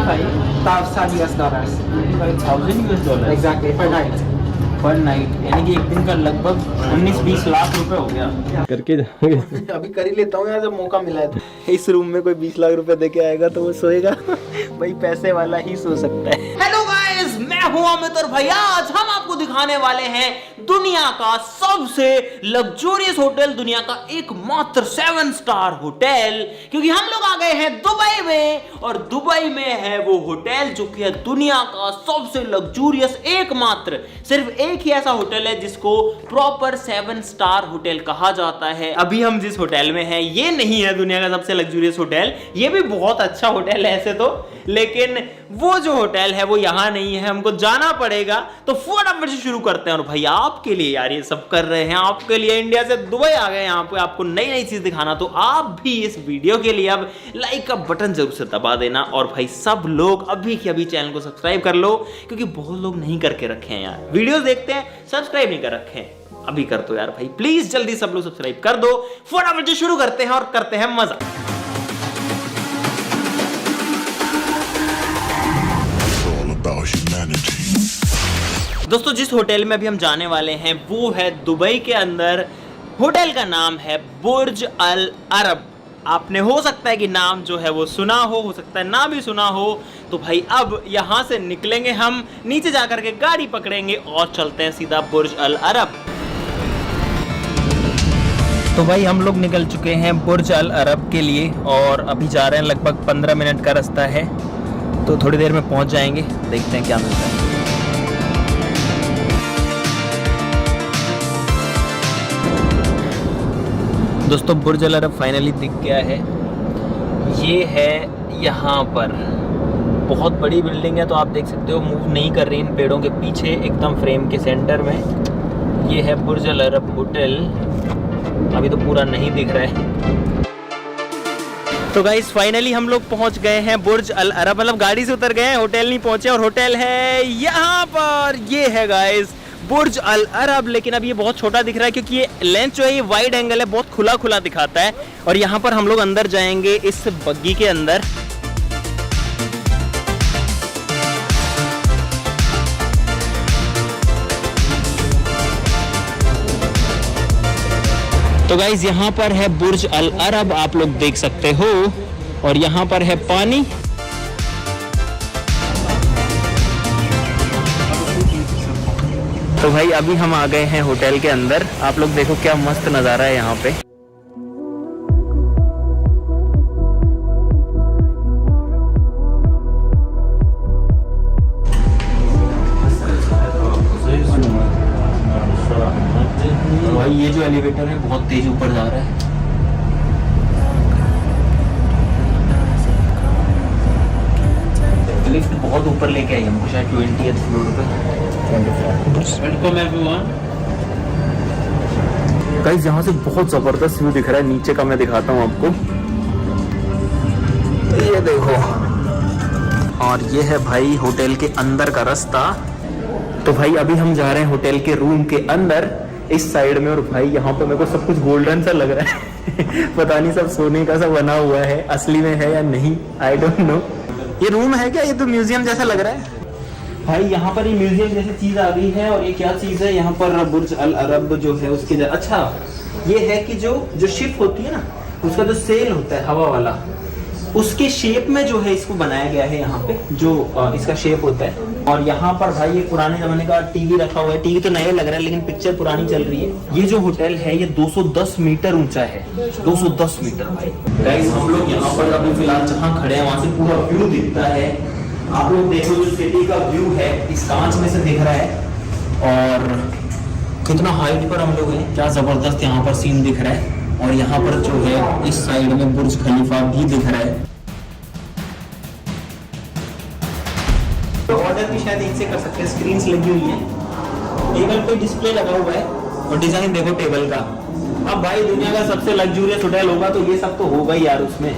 $25,000 US. $25,000 Exactly, per night. पर night, यानी कि एक दिन का लगभग 19-20 लाख रुपए हो गया करके जाओगे। अभी कर ही लेता हूँ यार, जब मौका मिला है तो। इस रूम में कोई 20 लाख रुपए दे के आएगा तो वो सोएगा भाई, पैसे वाला ही सो सकता है। हेलो गाइस, मैं हूं अमित और भैया आज हम आपको दिखाने वाले हैं दुनिया का सबसे लग्जूरियस होटल, दुनिया का एकमात्र 7 स्टार होटल, क्योंकि हम लोग आ गए हैं दुबई में। और दुबई में है वो होटल जो कि है दुनिया का सबसे लग्जूरियस, एकमात्र सिर्फ एक ही ऐसा होटल है जिसको प्रॉपर 7 स्टार होटल कहा जाता है। अभी हम जिस होटल में हैं ये नहीं है दुनिया का सबसे लग्जूरियस होटल, ये भी बहुत अच्छा होटल है ऐसे तो, लेकिन वो जो होटल है वो यहाँ नहीं है, हमको जाना पड़ेगा। तो फटाफट से शुरू करते हैं। और भाई आपके लिए यार ये सब कर रहे हैं, आपके लिए इंडिया से दुबई आ गए यहाँ पे आपको नई नई चीज दिखाना। तो आप भी इस वीडियो के लिए अब लाइक का बटन जरूर से दबा देना। और भाई सब लोग अभी के अभी चैनल को सब्सक्राइब कर लो, क्योंकि बहुत लोग नहीं करके रखे हैं यार, वीडियोस देखते हैं सब्सक्राइब नहीं कर रखे हैं, अभी कर दो यार भाई प्लीज, जल्दी सब लोग सब्सक्राइब कर दो। फटाफट से शुरू करते हैं और करते हैं मजा। दोस्तों जिस होटल में अभी हम जाने वाले हैं वो है दुबई के अंदर, होटल का नाम है बुर्ज अल अरब। आपने हो सकता है कि नाम जो है वो सुना हो सकता है ना भी सुना हो। तो भाई अब यहाँ से निकलेंगे हम, नीचे जाकर के गाड़ी पकड़ेंगे और चलते हैं सीधा बुर्ज अल अरब। तो भाई हम लोग निकल चुके हैं बुर्ज अल अरब के लिए और अभी जा रहे हैं, लगभग 15 मिनट का रास्ता है, तो थोड़ी देर में पहुंच जाएंगे, देखते हैं क्या मिलता है। दोस्तों बुर्ज अल अरब फाइनली दिख गया है, ये है यहाँ पर, बहुत बड़ी बिल्डिंग है तो आप देख सकते हो मूव नहीं कर रही इन पेड़ों के पीछे, एकदम फ्रेम के सेंटर में ये है बुर्ज अल अरब होटल। अभी तो पूरा नहीं दिख रहा है। तो गाइस फाइनली हम लोग पहुंच गए हैं बुर्ज अल अरब, मतलब गाड़ी से उतर गए हैं, होटल नहीं पहुंचे, और होटल है यहाँ पर, ये है गाइस बुर्ज अल अरब। लेकिन अब ये बहुत छोटा दिख रहा है क्योंकि ये लेंस जो है ये वाइड एंगल है, बहुत खुला खुला दिखाता है। और यहाँ पर हम लोग अंदर जाएंगे इस बग्गी के अंदर। तो गाइज यहाँ पर है बुर्ज अल अरब, आप लोग देख सकते हो, और यहाँ पर है पानी। तो भाई अभी हम आ गए हैं होटल के अंदर, आप लोग देखो क्या मस्त नज़ारा है यहाँ पे। भाई ये जो एलिवेटर है बहुत तेज ऊपर जा रहा है। लिफ्ट बहुत ऊपर लेके आई हमको, शायद 20th फ्लोर पे। गाइस यहाँ से बहुत जबरदस्त व्यू दिख रहा है, नीचे का मैं दिखाता हूँ आपको, ये देखो। और ये है भाई होटल के अंदर का रास्ता। तो भाई अभी हम जा रहे हैं होटल के रूम के अंदर इस साइड में। और भाई यहाँ पे मेरे को सब कुछ गोल्डन सा लग रहा है पता नहीं सब सोने का सा बना हुआ है, असली में है या नहीं, आई डोंट नो। ये रूम है क्या? ये तो म्यूजियम जैसा लग रहा है भाई। यहाँ पर ये म्यूजियम जैसी चीज आ गई है। और ये क्या चीज है यहाँ पर? बुर्ज अल अरब जो है उसके, अच्छा ये है कि जो शिप होती है ना, उसका जो सेल होता है हवा वाला, उसके शेप में जो है इसको बनाया गया है यहाँ पे, जो इसका शेप होता है। और यहाँ पर भाई ये पुराने जमाने का टीवी रखा हुआ है, टीवी तो नया लग रहा है लेकिन पिक्चर पुरानी चल रही है। ये जो होटल है ये 210 मीटर ऊंचा है, 210 मीटर भाई। गाइस हम लोग यहाँ पर अभी फिलहाल जहाँ खड़े हैं वहाँ से पूरा व्यू दिखता है। आप लोग देखो जो सिटी का व्यू है इस कांच में से दिख रहा है, और कितना हाइट पर हम लोग हैं, क्या जबरदस्त यहाँ पर सीन दिख रहा है। और यहाँ पर जो है इस साइड में बुर्ज खलीफा भी दिख रहा है। तो ऑर्डर भी शायद इनसे कर सकते हैं, स्क्रीन्स लगी हुई है, टेबल पे डिस्प्ले लगा हुआ है, और डिजाइन देखो टेबल का। अब भाई दुनिया का सबसे लग्जूरियस होटल होगा तो ये सब तो होगा ही यार उसमें।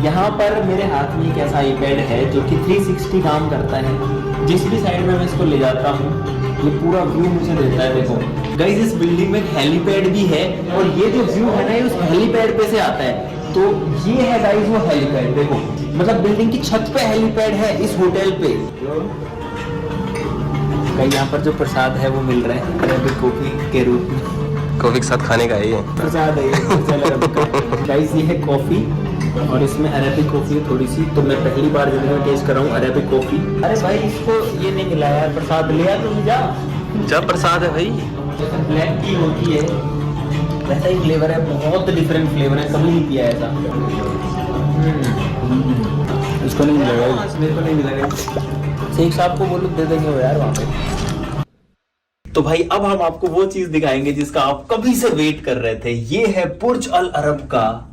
यहाँ पर मेरे हाथ में एक ऐसा iPad है जो कि 360 काम करता है। जिस भी साइड में मैं इसको ले जाता हूँ ये पूरा व्यू मुझे देता है। देखो गाइस, इस बिल्डिंग में हेलीपैड भी है और ये जो व्यू है ना ये उस हेलीपैड पे से आता है। तो ये है गाइस वो हेलीपैड। देखो मतलब बिल्डिंग की छत पे हेलीपैड है इस होटल पे। यहाँ पर जो प्रसाद है वो मिल रहा है अरेबिक कॉफी के रूप में। कॉफी के साथ खाने का है ये प्रसाद है गाइस। ये है कॉफी और इसमें अरेबिक कॉफी है थोड़ी सी। तो मैं पहली बार जिंदगी में टेस्ट कर रहा हूँ अरेबिक कॉफी। अरे भाई इसको ये नहीं मिला यार, प्रसाद लिया तो जा प्रसाद है भाई। ब्लैक टी होती है वैसा ही फ्लेवर है, बहुत डिफरेंट फ्लेवर है, कभी नहीं पिया ऐसा। इसको नहीं मिलेगा, मेरे को नहीं मिलेगा। शेख साहब को बोलो दे देंगे वो यार वहाँ पे। तो भाई अब हम आपको वो चीज दिखाएंगे जिसका आप कभी से वेट कर रहे थे। ये है बुर्ज अल अरब का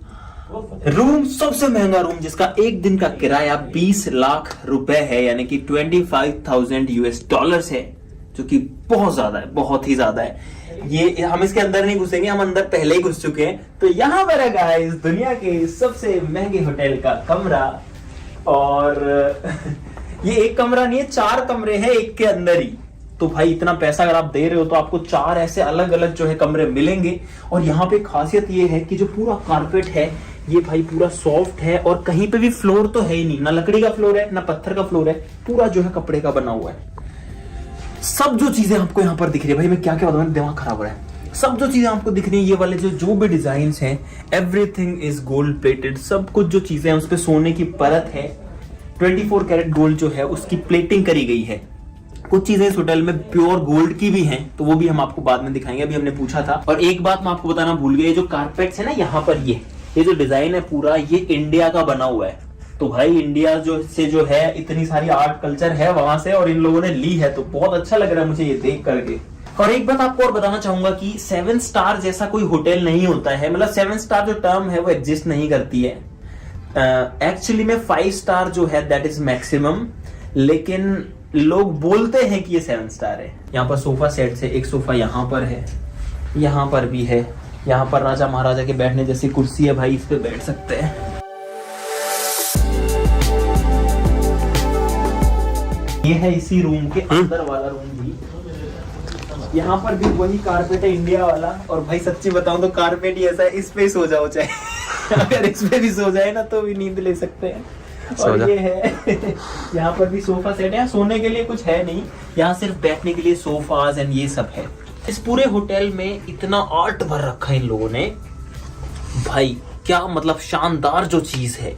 रूम, सबसे महंगा रूम जिसका एक दिन का किराया 20 लाख रुपए है, यानी कि 25,000 US डॉलर्स है, जो कि बहुत ज्यादा है, बहुत ही ज्यादा है। ये हम इसके अंदर नहीं घुसेंगे, हम अंदर पहले ही घुस चुके हैं। तो यहाँ पर है गाइस दुनिया के सबसे महंगे होटल का कमरा। और ये एक कमरा नहीं है, 4 कमरे हैं एक के अंदर ही। तो भाई इतना पैसा अगर आप दे रहे हो तो आपको 4 ऐसे अलग अलग जो है कमरे मिलेंगे। और यहाँ पे खासियत ये है कि जो पूरा कारपेट है ये भाई पूरा सॉफ्ट है और कहीं पे भी फ्लोर तो है ही नहीं, ना लकड़ी का फ्लोर है ना पत्थर का फ्लोर है, पूरा जो है कपड़े का बना हुआ है। सब जो चीजें आपको यहाँ पर दिख रही है, भाई मैं क्या क्या बताऊं, दिमाग खराब हो रहा है। सब जो चीजें आपको दिख रही है ये वाले जो भी डिजाइन हैं, एवरीथिंग इज गोल्ड प्लेटेड। सब कुछ जो चीजें हैं उस पर सोने की परत है, 24 कैरेट गोल्ड जो है उसकी प्लेटिंग करी गई है। कुछ चीजें इस होटल में प्योर गोल्ड की भी हैं, तो वो भी हम आपको बाद में दिखाएंगे, अभी हमने पूछा था। और एक बात मैं आपको बताना भूल गया, जो कारपेट्स है ना यहाँ पर, ये जो डिजाइन है पूरा ये इंडिया का बना हुआ है। तो भाई इंडिया जो है इतनी सारी आर्ट कल्चर है वहां से और इन लोगों ने ली है, तो बहुत अच्छा लग रहा है मुझे ये देख करके। और एक बात आपको और बताना चाहूंगा कि 7 स्टार जैसा कोई होटल नहीं होता है, मतलब 7 स्टार जो टर्म है वो एग्जिस्ट नहीं करती है। एक्चुअली में 5 स्टार जो है दैट इज मैक्सिमम, लेकिन लोग बोलते हैं कि ये 7 स्टार है। यहाँ पर सोफा सेट है, एक सोफा यहाँ पर है, यहाँ पर भी है, यहाँ पर राजा महाराजा के बैठने जैसी कुर्सी है, भाई इस पे बैठ सकते हैं। ये है इसी रूम के अंदर वाला रूम भी। यहाँ पर भी वही कारपेट है इंडिया वाला। और भाई सच्ची बताऊं तो कारपेट ही ऐसा है, इस पे सो जाओ चाहे अगर इस पे भी सो जाए ना तो भी नींद ले सकते हैं। और ये है यहाँ पर भी सोफा सेट है, सोने के लिए कुछ है नहीं, यहाँ सिर्फ बैठने के लिए सोफाज एंड ये सब है। इस पूरे होटल में इतना आर्ट भर रखा है इन लोगों ने, भाई क्या मतलब शानदार जो चीज है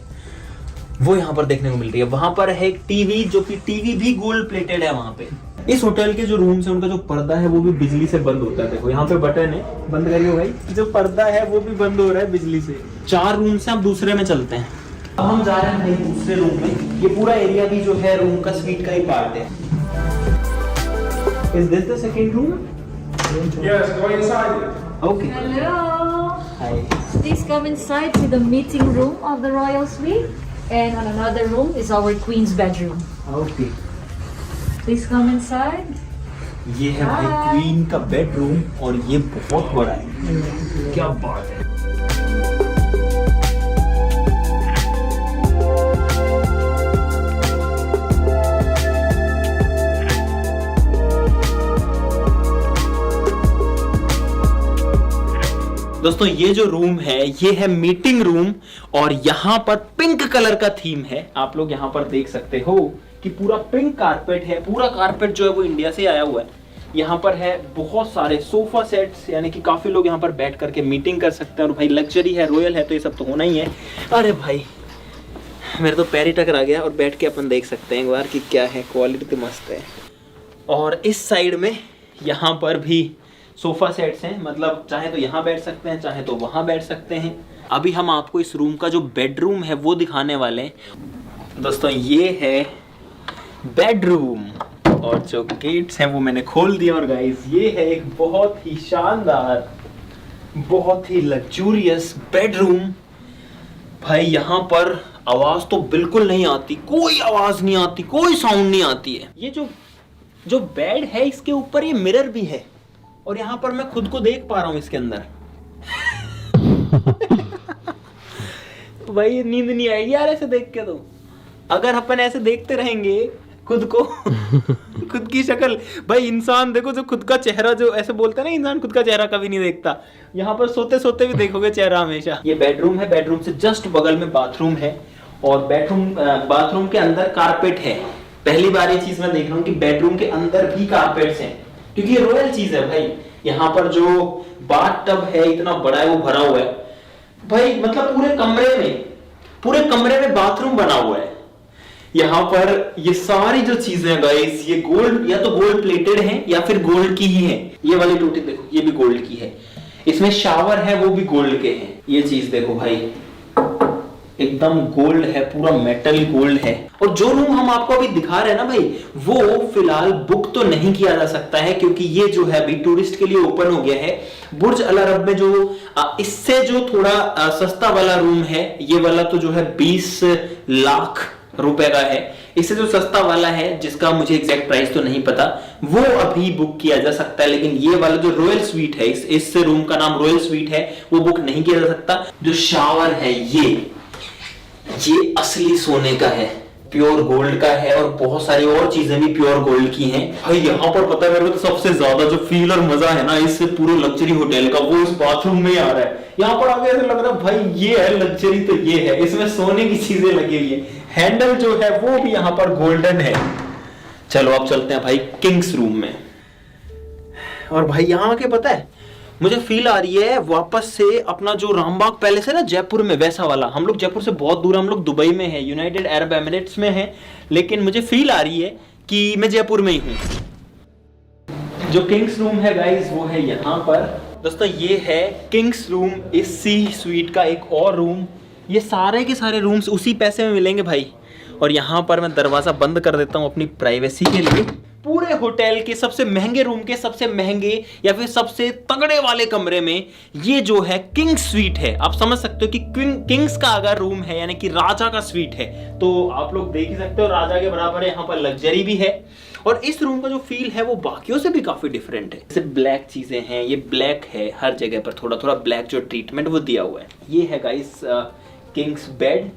वो यहाँ पर देखने को मिल रही है। वहां पर है एक टीवी, जो कि टीवी भी गोल्ड प्लेटेड है वहां पे। इस होटल के जो रूम्स है उनका जो पर्दा है वो भी बिजली से बंद होता है। देखो यहाँ पे बटन है, बंद करियो भाई। जो पर्दा है वो भी बंद हो रहा है बिजली से। 4 रूम से अब दूसरे में चलते हैं। अब हम जा रहे हैं भाई दूसरे रूम में। ये पूरा एरिया भी जो है रूम का स्वीट का ही पार्ट है। Is this the second room? Yes, go inside. Okay. Hello. Hi. Please come inside to the meeting room of the royal suite. And on another room is our queen's bedroom. Okay. Please come inside. ये है भाई Hi. Queen का bedroom और ये बहुत बड़ा है। क्या बात है। दोस्तों ये जो रूम है ये है मीटिंग रूम और यहाँ पर पिंक कलर का थीम है। आप लोग यहाँ पर देख सकते हो कि पूरा पिंक कारपेट है। पूरा कारपेट जो है वो इंडिया से आया हुआ है। यहाँ पर है बहुत सारे सोफा सेट्स, यानी कि काफी लोग यहाँ पर बैठ करके मीटिंग कर सकते हैं। और भाई लग्जरी है, रॉयल है, तो ये सब तो होना ही है। अरे भाई मेरे तो पैर ही टकरा गया। और बैठ के अपन देख सकते हैं एक बार कि क्या है, क्वालिटी तो मस्त है। और इस साइड में यहाँ पर भी सोफा सेट्स हैं, मतलब चाहे तो यहाँ बैठ सकते हैं चाहे तो वहाँ बैठ सकते हैं। अभी हम आपको इस रूम का जो बेडरूम है वो दिखाने वाले हैं। दोस्तों ये है बेडरूम और जो गेट्स हैं वो मैंने खोल दिया। और गाइस ये है एक बहुत ही शानदार, बहुत ही लग्जूरियस बेडरूम। भाई यहाँ पर आवाज तो बिल्कुल नहीं आती, कोई आवाज नहीं आती, कोई साउंड नहीं आती है। ये जो बेड है इसके ऊपर ये मिरर भी है और यहाँ पर मैं खुद को देख पा रहा हूँ इसके अंदर। भाई नींद नहीं आएगी यार ऐसे देख के। तो अगर अपन ऐसे देखते रहेंगे खुद को खुद की शक्ल, भाई इंसान देखो जो खुद का चेहरा, जो ऐसे बोलते हैं ना इंसान खुद का चेहरा कभी नहीं देखता, यहाँ पर सोते सोते भी देखोगे चेहरा हमेशा। ये बेडरूम है, बेडरूम से जस्ट बगल में बाथरूम है और बाथरूम के अंदर कारपेट है। पहली बार ये चीज मैं देख रहा हूँ कि बेडरूम के अंदर भी कारपेट्स हैं, क्योंकि ये रॉयल चीज है भाई। यहाँ पर जो बाथ टब है इतना बड़ा है, वो भरा हुआ है भाई, मतलब पूरे कमरे में बाथरूम बना हुआ है। यहाँ पर ये सारी जो चीजें गाइस, ये गोल्ड, या तो गोल्ड प्लेटेड है या फिर गोल्ड की ही है। ये वाली टूटी देखो, ये भी गोल्ड की है। इसमें शावर है, वो भी गोल्ड के हैं। ये चीज देखो भाई, एकदम गोल्ड है, पूरा मेटल गोल्ड है। और जो रूम हम आपको अभी दिखा रहे हैं ना भाई, वो फिलहाल बुक तो नहीं किया जा सकता है, क्योंकि ये जो है अभी टूरिस्ट के लिए ओपन हो गया है। बुर्ज अल अरब में जो इससे जो थोड़ा सस्ता वाला रूम है, ये वाला तो जो है 20 लाख रुपए का है। इससे जो सस्ता वाला है, जिसका मुझे एग्जैक्ट प्राइस तो नहीं पता, वो अभी बुक किया जा सकता है। लेकिन ये वाला जो रॉयल स्वीट है, इस रूम का नाम रॉयल स्वीट है, वो बुक नहीं किया जा सकता। जो शावर है ये असली सोने का है, प्योर गोल्ड का है, और बहुत सारी और चीजें भी प्योर गोल्ड की हैं। भाई यहाँ पर पता है मेरे को तो सबसे ज्यादा जो फील और मजा है ना इस पूरे लग्जरी होटल का, वो इस बाथरूम में आ रहा है। यहाँ पर आगे ऐसे लग रहा है भाई ये है लग्जरी, तो ये है, इसमें सोने की चीजें लगी हुई है। हैंडल जो है वो भी यहाँ पर गोल्डन है। चलो अब चलते हैं भाई किंग्स रूम में। और भाई यहाँ आके पता है मुझे फील आ रही है वापस से अपना जो रामबाग पैलेस है ना जयपुर में, वैसा वाला। हम लोग जयपुर से बहुत दूर, हम लोग दुबई में है, यूनाइटेड अरब एमिरेट्स में है, लेकिन मुझे फील आ रही है कि मैं जयपुर में ही हूँ। जो किंग्स रूम है गाइस, वो है यहाँ पर। दोस्तों ये है किंग्स रूम, इस सी स्वीट का एक और रूम। ये सारे के सारे रूम्स उसी पैसे में मिलेंगे भाई। और यहाँ पर मैं दरवाजा बंद कर देता हूँ अपनी प्राइवेसी के लिए। पूरे होटल के सबसे महंगे रूम के सबसे महंगे या फिर सबसे तगड़े वाले कमरे में ये जो है किंग स्वीट है। आप समझ सकते हो कि किंग्स का अगर रूम है, यानी कि राजा का स्वीट है, तो आप लोग देख ही सकते हो राजा के बराबर यहाँ पर लग्जरी भी है। और इस रूम का जो फील है वो बाकियों से भी काफी डिफरेंट है। जैसे ब्लैक चीजें हैं, ये ब्लैक है हर जगह पर, थोड़ा थोड़ा ब्लैक जो ट्रीटमेंट वो दिया हुआ है। ये है गाइस किंग्स बेड,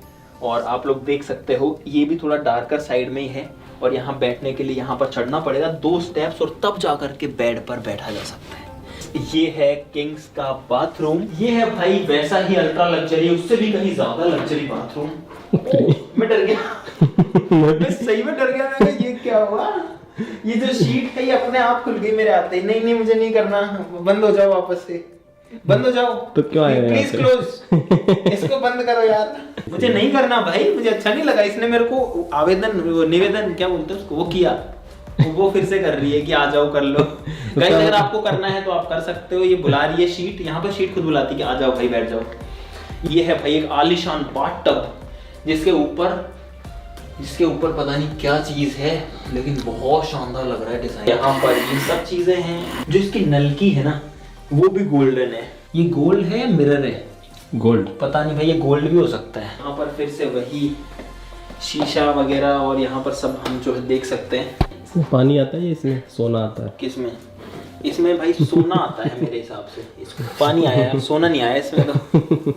और आप लोग देख सकते हो ये भी थोड़ा डार्कर साइड में ही है। और यहाँ बैठने के लिए यहाँ पर चढ़ना पड़ेगा 2 स्टेप्स, और तब जाकर के बेड पर बैठा जा सकता है। ये है किंग्स का बाथरूम। ये है भाई वैसा ही अल्ट्रा लग्जरी, उससे भी कहीं ज्यादा लग्जरी बाथरूम। मैं डर गया मैं सही में डर गया। मैं ये क्या हुआ? ये जो शीट है ये अपने आप खुल गई मेरे आते ही। नहीं मुझे नहीं करना, बंद हो जाओ, वापस से बंद हो जाओ। तो क्यों आए? प्लीज क्लोज, इसको बंद करो यार। मुझे नहीं करना भाई, मुझे अच्छा नहीं लगा। इसने मेरे को निवेदन क्या बोलते हैं उसको, वो किया, वो फिर से कर रही है कि आ जाओ कर लो। गाइस अगर आपको करना है तो आप कर सकते हो। ये बुला रही है शीट, यहाँ पर शीट खुद बुलाती है कि आ जाओ भाई बैठ जाओ। ये है भाई एक आलीशान बाथ टब, जिसके ऊपर पता नहीं क्या चीज है, लेकिन बहुत शानदार लग रहा है डिजाइन। यहाँ पर ये सब चीजें हैं। जो इसकी नलकी है ना वो भी गोल्डन है। ये गोल्ड है, मिरर है, गोल्ड पता नहीं भाई, ये गोल्ड भी हो सकता है। यहाँ पर फिर से वही शीशा वगैरह, और यहाँ पर सब हम जो है देख सकते हैं। इसमें पानी आता है, इसमें सोना आता है। किसमें? इसमें भाई सोना आता है मेरे हिसाब से। इसमें पानी आया है, सोना नहीं आया इसमें तो।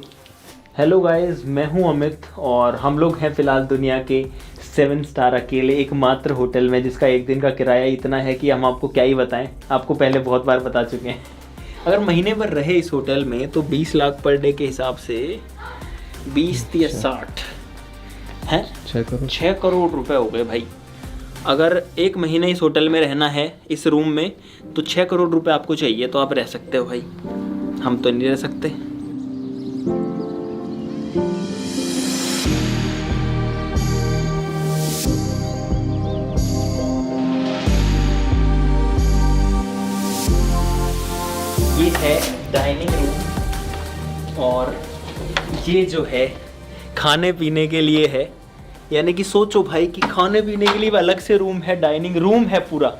हेलो गाइस, मैं हूं अमित, और हम लोग हैं फिलहाल दुनिया के 7 स्टार अकेले एकमात्र होटल में, जिसका एक दिन का किराया इतना है कि हम आपको क्या ही बताएं। आपको पहले बहुत बार बता चुके हैं। अगर महीने भर रहे इस होटल में तो 20 लाख पर डे के हिसाब से 20 या 60 है, 6 करोड़ रुपए हो गए भाई। अगर एक महीने इस होटल में रहना है इस रूम में, तो 6 करोड़ रुपए आपको चाहिए, तो आप रह सकते हो भाई। हम तो नहीं रह सकते। ये है डाइनिंग रूम, और ये जो है खाने पीने के लिए है। यानी कि सोचो भाई कि खाने पीने के लिए अलग से रूम है, डाइनिंग रूम है पूरा।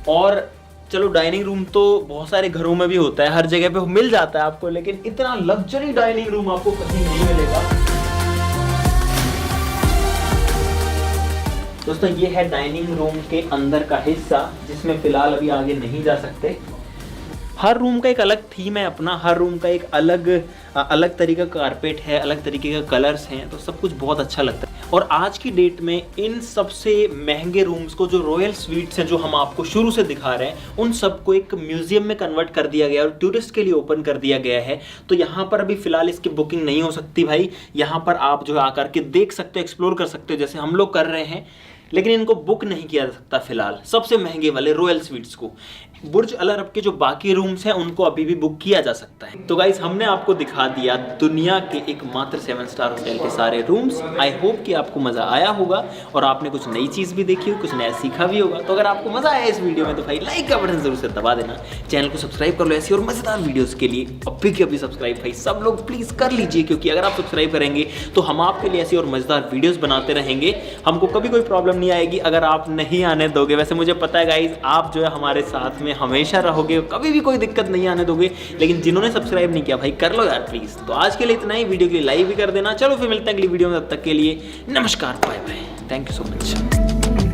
और चलो डाइनिंग रूम तो बहुत सारे घरों में भी होता है, हर जगह पे मिल जाता है आपको, लेकिन इतना लग्जरी डाइनिंग रूम आपको कहीं नहीं मिलेगा। दोस्तों ये है डाइनिंग रूम के अंदर का हिस्सा, जिसमें फिलहाल अभी आगे नहीं जा सकते। हर रूम का एक अलग थीम है अपना, हर रूम का एक अलग तरीका का कारपेट है, अलग तरीके का कलर्स हैं, तो सब कुछ बहुत अच्छा लगता है। और आज की डेट में इन सबसे महंगे रूम्स को, जो रॉयल स्वीट्स हैं जो हम आपको शुरू से दिखा रहे हैं, उन सबको एक म्यूजियम में कन्वर्ट कर दिया गया और टूरिस्ट के लिए ओपन कर दिया गया है। तो यहाँ पर अभी फिलहाल इसकी बुकिंग नहीं हो सकती भाई, यहाँ पर आप जो है आकर के देख सकते हो, एक्सप्लोर कर सकते हो जैसे हम लोग कर रहे हैं, लेकिन इनको बुक नहीं किया जा सकता फिलहाल, सबसे महंगे वाले रॉयल स्वीट्स को। बुर्ज अल अरब के जो बाकी रूम्स हैं उनको अभी भी बुक किया जा सकता है। तो गाइस हमने आपको दिखा दिया दुनिया के एकमात्र 7 स्टार होटल के सारे रूम्स। आई होप कि आपको मज़ा आया होगा और आपने कुछ नई चीज़ भी देखी हो, कुछ नया सीखा भी होगा। तो अगर आपको मज़ा आया इस वीडियो में तो भाई लाइक का बटन जरूर से दबा देना, चैनल को सब्सक्राइब कर लो ऐसी और मज़ेदार वीडियोज़ के लिए। अभी के अभी सब्सक्राइब भाई सब लोग प्लीज़ कर लीजिए, क्योंकि अगर आप सब्सक्राइब करेंगे तो हम आपके लिए ऐसी और मज़ेदार वीडियोज़ बनाते रहेंगे। हमको कभी कोई प्रॉब्लम नहीं आएगी अगर आप नहीं आने दोगे। वैसे मुझे पता है गाइज आप जो है हमारे साथ में हमेशा रहोगे, कभी भी कोई दिक्कत नहीं आने दोगे, लेकिन जिन्होंने सब्सक्राइब नहीं किया भाई कर लो यार प्लीज। तो आज के लिए इतना ही, वीडियो के लिए लाइक भी कर देना। चलो फिर मिलते हैं अगली वीडियो में, तब तक के लिए नमस्कार, bye bye, thank you so much.